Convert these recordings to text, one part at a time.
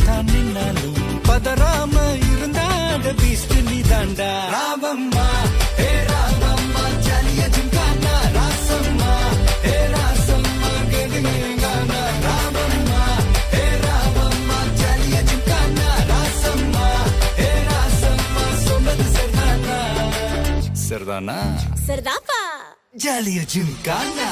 தான் நின்னாலும் பதறாம இருந்தாத பீஸ்ட் நீ தாண்டா. ராவம்மா ஹே ராவம்மா ஜாலிய ஜிம்கானா ராசம்மா ஹே ராசம்மா கேடுங்கேங்கானா. ராவம்மா ஹே ராவம்மா ஜாலிய ஜிம்கானா ராசம்மா ஹே ராசம்மா சொன்னது சரிதானா? சரிதானா? சரிதாப்பா. ஜாலிய ஜிம்கானா.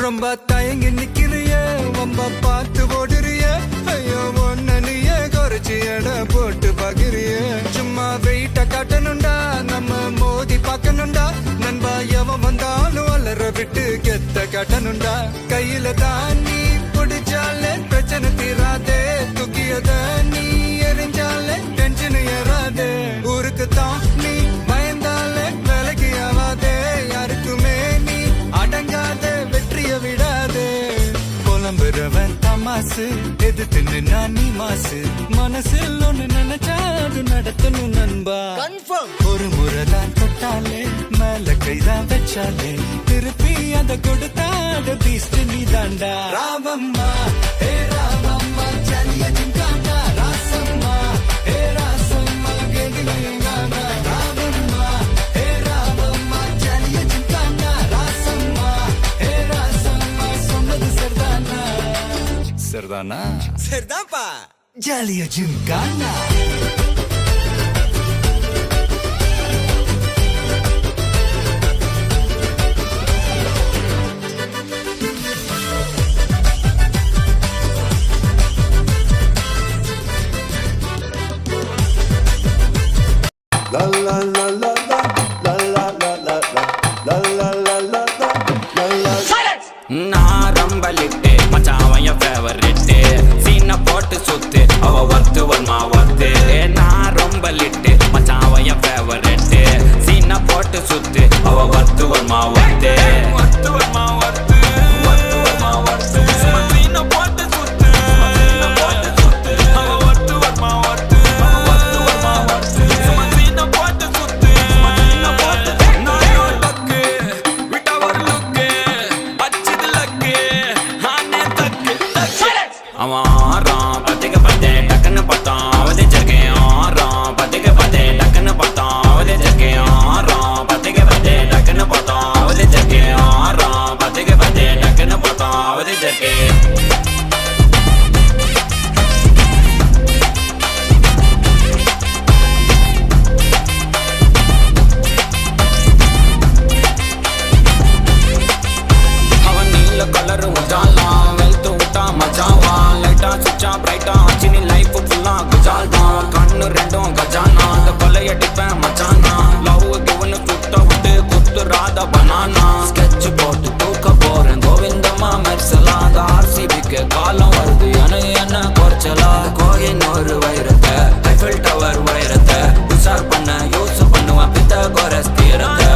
ரொம்ப தயங்கி நிக்கிறிய ரொம்ப பார்த்து ஓடுறிய ஐயோ ஒன்ன நீயே குறைச்சி எடை போட்டு பாக்குறிய. சும்மா வெயிட்ட காட்டணும்டா நம்ம மோதி பார்க்கணும்டா நண்பா எவன் வந்தாலும் அலற விட்டு கெத்த காட்டணும்டா. கையில தான் நீ பிடிச்சாலே பிரச்சனை தீராதே தூக்கியத நீ எரிஞ்சாலே டென்ஷன் ஏறாதே. ஊருக்கு தான் நீ பயந்தாலே வேலைக்கு ஆவாதே யாருக்குமே நீ அடங்காத வெற்றிய விடாதே. புலம்புறவன் தமாசு எது நின்னா நீ மாசு மனசில் ஒண்ணு நினைச்சாது நடத்தணும் நண்பா. ஒரு முறைதான் தொட்டாலே மேல கைதான் வச்சாலே திருப்பி அத கொடுத்தாத பீஸ்ட் நீ தாண்டா. ராவம்மா ஹே ராவம்மா ஜாலிய ஜிம்கானா ராசம்மா ஹே ராசம்மா கேடுங்கேங்கானா. ராவம்மா ஹே ராவம்மா ஜாலிய ஜிம்கானா ராசம்மா ஹே ராசம்மா சொன்னது சரிதானா? சரிதானா? சரிதாப்பா. Jaliya gymkhana. La la la la la la la la la la la la la la la. Silence! நான் ரொம்ப லிட்டு மச்சான் என் ஃபேவரட்டு சீனை போட்டு சுத்து அவ ஒர்த்து வர்மா ஒர்த்து. நான் ரொம்ப லிட்டு மச்சான் என் ஃபேவரட்டு சீனை போட்டு சுத்து அவ ஒர்த்து வர்மா ஒர்த்து. ஒர்த்து வர்மா ஒர்த்து ஒர்த்து வர்மா ஒர்த்து சீனை போட்டு சுத்து சீனை போட்டு சுத்து அவ ஒர்த்து வர்மா ஒர்த்து ஒர்த்து வர்மா ஒர்த்து சீனை போட்டு சுத்து சீனை போட்டு நான் டக்கு விட்டா ஒரு லுக்கு அச்சது லக்கு ஆனே தக்கு தக்கு. அவன் ஆறான் பத்திக்க பத்தே டக்குன்னு பார்த்தான் அவதே ஜர்க்கேன். ஆறான் பத்திக்க பத்தே டக்குன்னு பார்த்தான் அவதே ஜர்க்கேன். ஆறான் பத்திக்க பத்தே டக்குன்னு பார்த்தான் அவதே ஜர்க்கேன். ஆறான் பத்திக்க பத்தே டக்குன்னு பார்த்தான் அவதே ஜர்க்கேன். அவன் நீல கலரு உஜாலாம் வெல்த்து விட்டா மஜாவா லைட்டா சுச்சா பிரைட்டா ஆச்சு நீ லைஃப் ஃபுல்லா குஜால் தான். கண்ணு ரெண்டும் கஜானா அந்த கொலையடிப்பேன் மச்சானா. லவ் கிவனு சுட்ட விட்டு குத்துறாத பனானா. ஸ்கெட்ச் போட்டு தூக்க போறேன் கோவிந்தம்மா மெர்சலா. அந்த ஆர்சிபிக்கு காலம் வருது என்ன குறைச்சலா. கோயினூர் வைரத்தை ஐஃபில் டவர் வைரத்தை உஷார் பண்ண யூஸ் பண்ணுவேன் பித்த கோரஸ் தீரத்தை.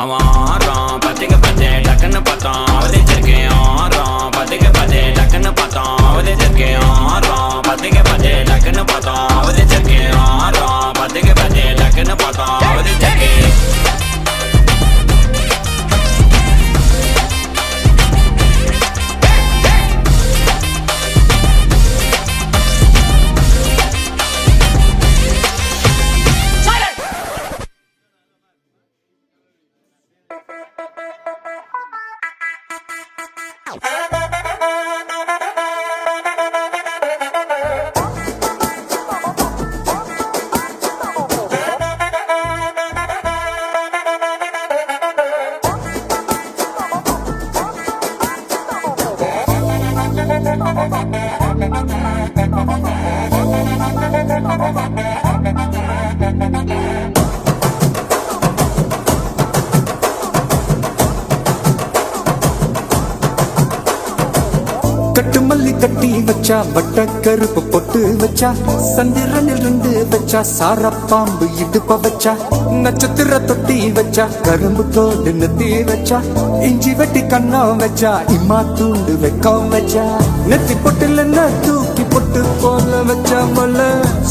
அவன் ஆறான் பத்திக்க பத்தே டக்குன்னு பார்த்தான் அவதே ஜர்க்கேன். ஆறான் பத்திக்க பத்தே டக்குன்னு பார்த்தான் அவதே ஜர்க்கேன். ஆறான் பத்திக்க பத்தே டக்குன்னு பார்த்தான் அவதே ஜர்க்கேன். ஆறான் பத்திக்க பத்தே டக்குன்னு பார்த்தான் அவதே ஜர்க்கேன். கட்டி வச்சா வட்ட கருப்பு பொட்டு வச்சா சந்திரனில் இருந்து வச்சா சார பாம்பு இடுப்ப வச்சா நட்சத்திர தொட்டி வச்சா கரும்பு தோடு நெத்தி வச்சா இஞ்சி வெட்டி கண்ணம் வச்சா இம்மா தூண்டு வெக்கம் வச்சா நெத்தி பொட்டுல தூக்கி பொட்டு போல வச்சா மல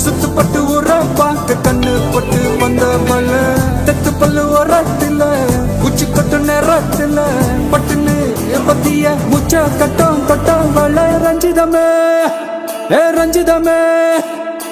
சுத்து பட்டு உர பார்க்க கண்ணு பொட்டு வந்த மல தெத்து பல்லு உரத்துல உச்சி கொட்டு நேரத்துல பட்டுன்னு பத்திய முச்ச கட்டம் கட்டம் வள ரஞ்சிதமே ஏ ரஞ்சிதமே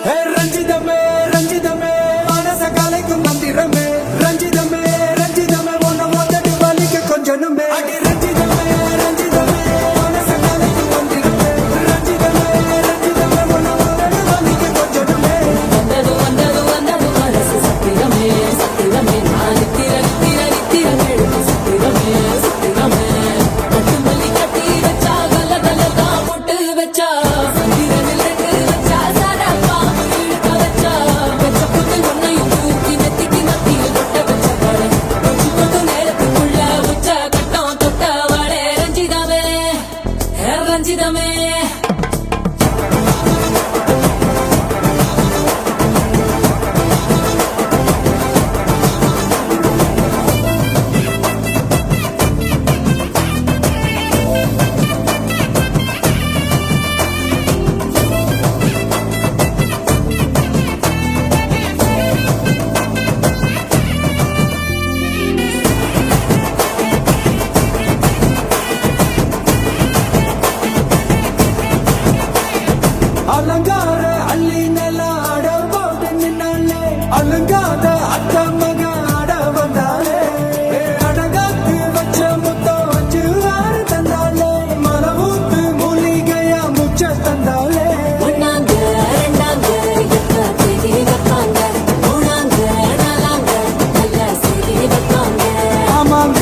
ஏ ரஞ்சிதமே ரஞ்சிதமே மனச கலைக்கும் மந்திரமே ரஞ்சிதமே ரஞ்சிதமே ஒன்ன மொத்தடி வலிக்க கொஞ்சனுமே அடி ரஞ்சிதமே ரஞ்சிதமே மனச கலைக்கும் மந்திரமே ரஞ்சிதமே ரஞ்சிதமே ஒன்ன மொத்தடி வலிக்க கொஞ்சனுமே வந்தது வந்தது வந்தது மனசு சத்திரமே சத்திரமே நான் நித்திர எழுதி சத்திரமே சத்திரமே கட்டு மல்லி கட்டி வச்சா கல கல தான் போட்டு வச்சா சந்திரனில் ரெண்டு வச்சா சாரப்பா இழுக்க வச்சா வச்ச பொட்டு ஒன்னையும் தூக்கி நெத்திக்கு மத்தியில் கொட்ட வச்ச வாழை கொஞ்சம் கொஞ்சம் நேரத்துக்குள்ள உச்ச கட்டம் தொட்ட வாழை ரஞ்சிதமே ரஞ்சிதமே அலங்கார அள்ளி நில ஆட போட்டு நின்னாலே அலங்காத அத்த மக ஆட வந்தாலே அடகாத்து வச்ச முத்தம் வச்சு ஆறு தந்தாலே மரபூத்து மூலிகையா முச்ச தந்தாலே ஒன்னாங்க ரெண்டாங்க எப்ப தேதி வைப்பாங்க மூணாங்க நாலாங்க நல்ல செய்தி வைப்பாங்க ஆமாங்க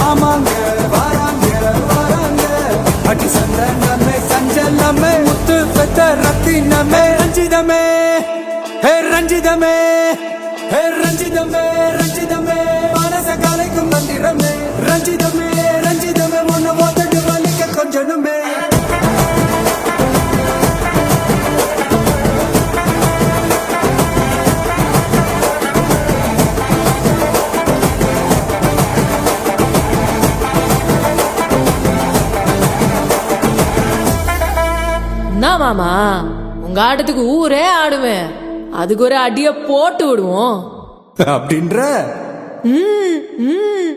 ஆமாங்க வராங்க வராங்க அடி சந்தனமே சஞ்சலமே முத்து பெத்த ரத்தினமே ரஞ்சிதமே ஹே ரஞ்சிதமே ஹே ரஞ்சிதமே ரஞ்சிதமே மனச கலைக்கும் மந்திரமே ரஞ்சிதமே ரஞ்சிதமே ஒன்ன மொத்தடி வலிக்க கொஞ்சனுமே என்ன மாமா உங்க ஆட்டத்துக்கு ஊரே ஆடுவேன் அதுக்கு ஒரு அடிய போட்டு விடுவோம் அப்படின்ற ம், ம்.